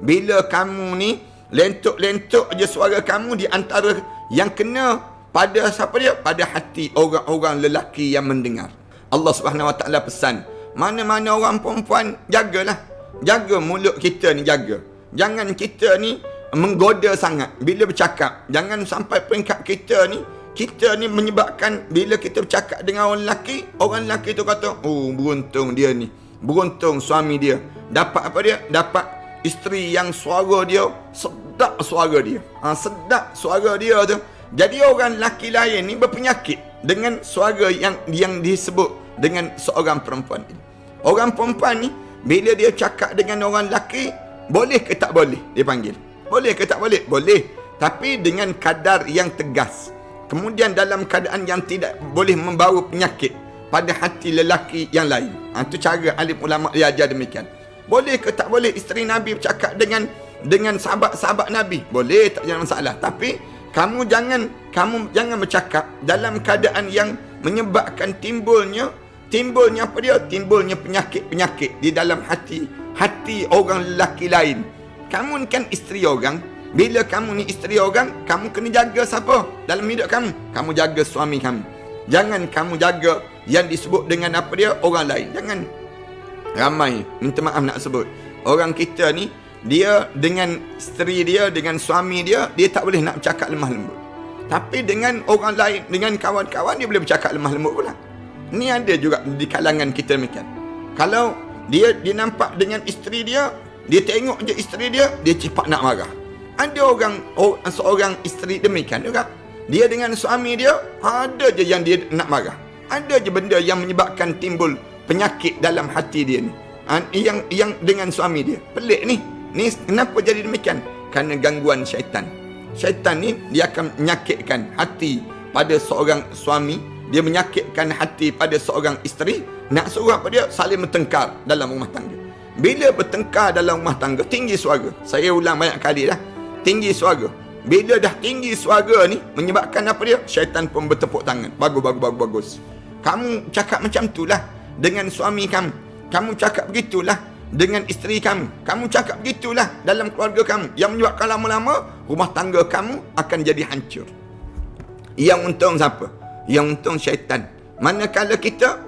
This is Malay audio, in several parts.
Bila kamu ni lentuk-lentuk je suara kamu, di antara yang kena pada siapa dia? Pada hati orang-orang lelaki yang mendengar. Allah Subhanahu Wa Taala pesan, mana-mana orang perempuan, jagalah. Jaga mulut kita ni, jaga. Jangan kita ni menggoda sangat bila bercakap. Jangan sampai peringkat kita ni menyebabkan bila kita bercakap dengan orang lelaki tu kata, oh beruntung dia ni, beruntung suami dia. Dapat apa dia? Dapat isteri yang suara dia sedap suara dia. Sedap suara dia tu. Jadi orang lelaki lain ni berpenyakit dengan suara yang disebut dengan seorang perempuan ini. Orang perempuan ni bila dia cakap dengan orang lelaki, boleh ke tak boleh dia panggil? Boleh ke tak boleh? Boleh. Tapi dengan kadar yang tegas. Kemudian dalam keadaan yang tidak boleh membawa penyakit pada hati lelaki yang lain. Itu cara alim ulama dia ajar demikian. Boleh ke tak boleh isteri Nabi bercakap dengan sahabat-sahabat Nabi? Boleh, tak ada masalah. Tapi kamu jangan bercakap dalam keadaan yang menyebabkan timbulnya apa dia? Timbulnya penyakit-penyakit di dalam hati orang lelaki lain. Kamu ni kan isteri orang. Bila kamu ni isteri orang, kamu kena jaga siapa dalam hidup kamu? Kamu jaga suami kamu. Jangan kamu jaga yang disebut dengan apa dia? Orang lain. Jangan. Ramai, minta maaf nak sebut, orang kita ni, dia dengan isteri dia, dengan suami dia tak boleh nak bercakap lemah lembut. Tapi dengan orang lain, dengan kawan-kawan, dia boleh bercakap lemah lembut pula. Ni ada juga di kalangan kita demikian. Kalau dia nampak dengan isteri dia tengok je isteri dia cepat nak marah. Ada seorang isteri demikian juga. Dia dengan suami dia, ada je yang dia nak marah. Ada je benda yang menyebabkan timbul penyakit dalam hati dia ni. Yang dengan suami dia. Pelik ni. Ni kenapa jadi demikian? Kerana gangguan syaitan. Syaitan ni dia akan menyakitkan hati pada seorang suami, dia menyakitkan hati pada seorang isteri, nak suruh apa dia? Saling bertengkar dalam rumah tangga. Bila bertengkar dalam rumah tangga, tinggi suara. Saya ulang banyak kali dah. Tinggi suara. Bila dah tinggi suara ni, menyebabkan apa dia? Syaitan pun bertepuk tangan. Bagus. Kamu cakap macam itulah dengan suami kamu. Kamu cakap begitulah dengan isteri kamu. Kamu cakap begitulah dalam keluarga kamu. Yang menyebabkan lama-lama rumah tangga kamu akan jadi hancur. Yang untung siapa? Yang untung syaitan. Manakala kita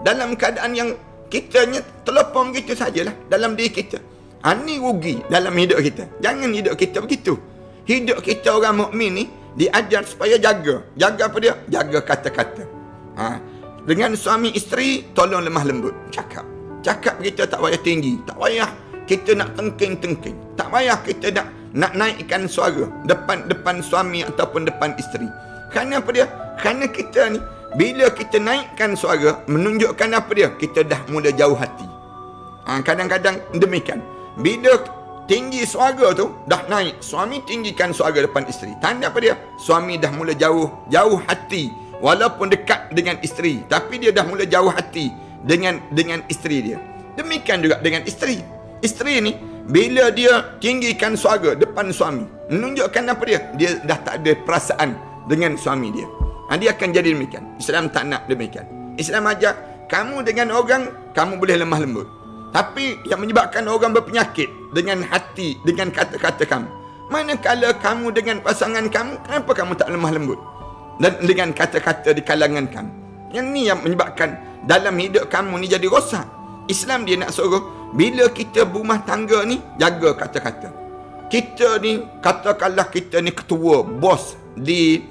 dalam keadaan yang kitanya terlepon begitu sajalah dalam diri kita. Ini rugi dalam hidup kita. Jangan hidup kita begitu. Hidup kita orang mukmin ni diajar supaya jaga. Jaga apa dia? Jaga kata-kata. Dengan suami isteri, tolong lemah lembut. Cakap kita tak payah tinggi. Tak payah kita nak tengking-tengking. Tak payah kita nak naikkan suara depan suami ataupun depan isteri. Kerana apa dia? Kerana kita ni, bila kita naikkan suara, menunjukkan apa dia? Kita dah mula jauh hati. Kadang-kadang demikian. Bila tinggi suara tu, dah naik. Suami tinggikan suara depan isteri. Tanda apa dia? Suami dah mula jauh hati. Walaupun dekat dengan isteri, tapi dia dah mula jauh hati dengan isteri dia. Demikian juga dengan isteri. Isteri ni, bila dia tinggikan suara depan suami, menunjukkan apa dia? Dia dah tak ada perasaan dengan suami dia. Dia akan jadi demikian. Islam tak nak demikian. Islam ajar, kamu dengan orang, kamu boleh lemah lembut. Tapi yang menyebabkan orang berpenyakit dengan hati, dengan kata-kata kamu. Manakala kamu dengan pasangan kamu, kenapa kamu tak lemah lembut? Dan dengan kata-kata di kalangan kamu. Yang ni yang menyebabkan dalam hidup kamu ni jadi rosak. Islam dia nak suruh, bila kita berumah tangga ni, jaga kata-kata. Kita ni, katakanlah kita ni ketua, bos di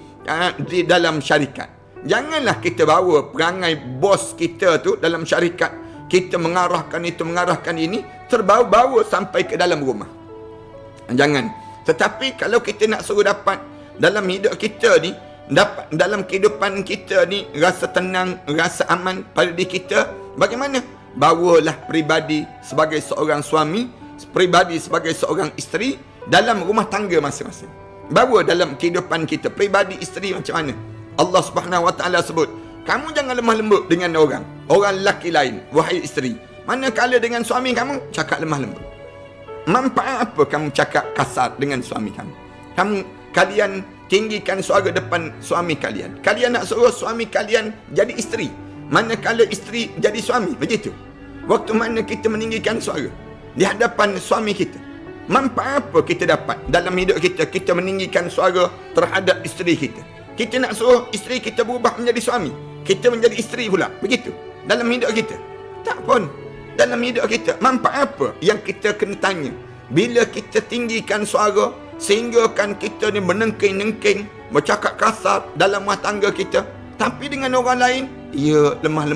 dalam syarikat. Janganlah kita bawa perangai bos kita tu dalam syarikat. Kita mengarahkan itu, mengarahkan ini, terbawa-bawa sampai ke dalam rumah. Jangan. Tetapi kalau kita nak suruh dapat dalam hidup kita ni, dapat dalam kehidupan kita ni rasa tenang, rasa aman pada diri kita, bagaimana? Bawalah peribadi sebagai seorang suami, peribadi sebagai seorang isteri dalam rumah tangga masing-masing. Bawa dalam kehidupan kita peribadi isteri macam mana? Allah Subhanahu Wa Taala sebut, kamu jangan lemah lembut dengan orang lelaki lain, wahai isteri. Manakala dengan suami kamu, cakap lemah lembut. Manfaat apa kamu cakap kasar dengan suami kamu? Kalian tinggikan suara depan suami kalian. Kalian nak suruh suami kalian jadi isteri, manakala isteri jadi suami. Begitu. Waktu mana kita meninggikan suara di hadapan suami kita, Manfaat apa kita dapat dalam hidup kita? Kita meninggikan suara terhadap isteri kita. Kita nak suruh isteri kita berubah menjadi suami, kita menjadi isteri pula. Begitu dalam hidup kita. Tak pun. Dalam hidup kita, manfaat apa yang kita kena tanya? Bila kita tinggikan suara sehingga kan kita ni menengking-nengking, bercakap kasar dalam rumah tangga kita, tapi dengan orang lain ia lemah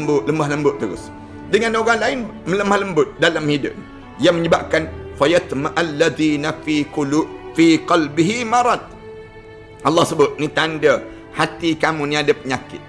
lembut terus. Dengan orang lain lemah lembut dalam hidup, yang menyebabkan fayatma'al ladzina fi qalbihi marad. Allah sebut ni tanda hati kamu ni ada penyakit.